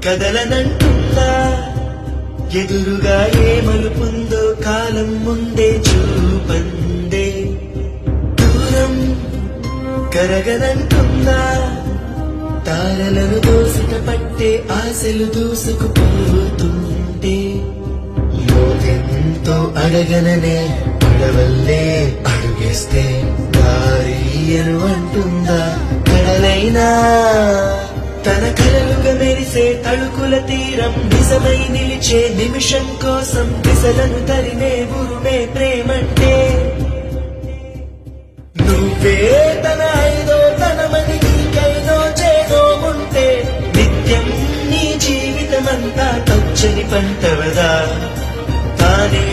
కదలనంటుందా ఎదురుగా ఏ మలుపుందో కాలం ముందే చూపందే దూరం కరగనంటుందా తారలను దోసిట పట్టే ఆశలు దూసుకుపోతుంటే లోతెంతో అడగననే అడవల్లే అడుగేస్తే దారియను అంటుందా కడలైనా తన కలలుగా మెరిసే తళుకుల తీరం నిజమై నిలిచే నిమిషం కోసం దిశలను తరిమే ఉరుమే ప్రేమంటే నువ్వే తన ఐదో తనమని నీకైదో చేదో ఉంటే నిత్యం నీ జీవితమంతా పచ్చని పంటవదా తానే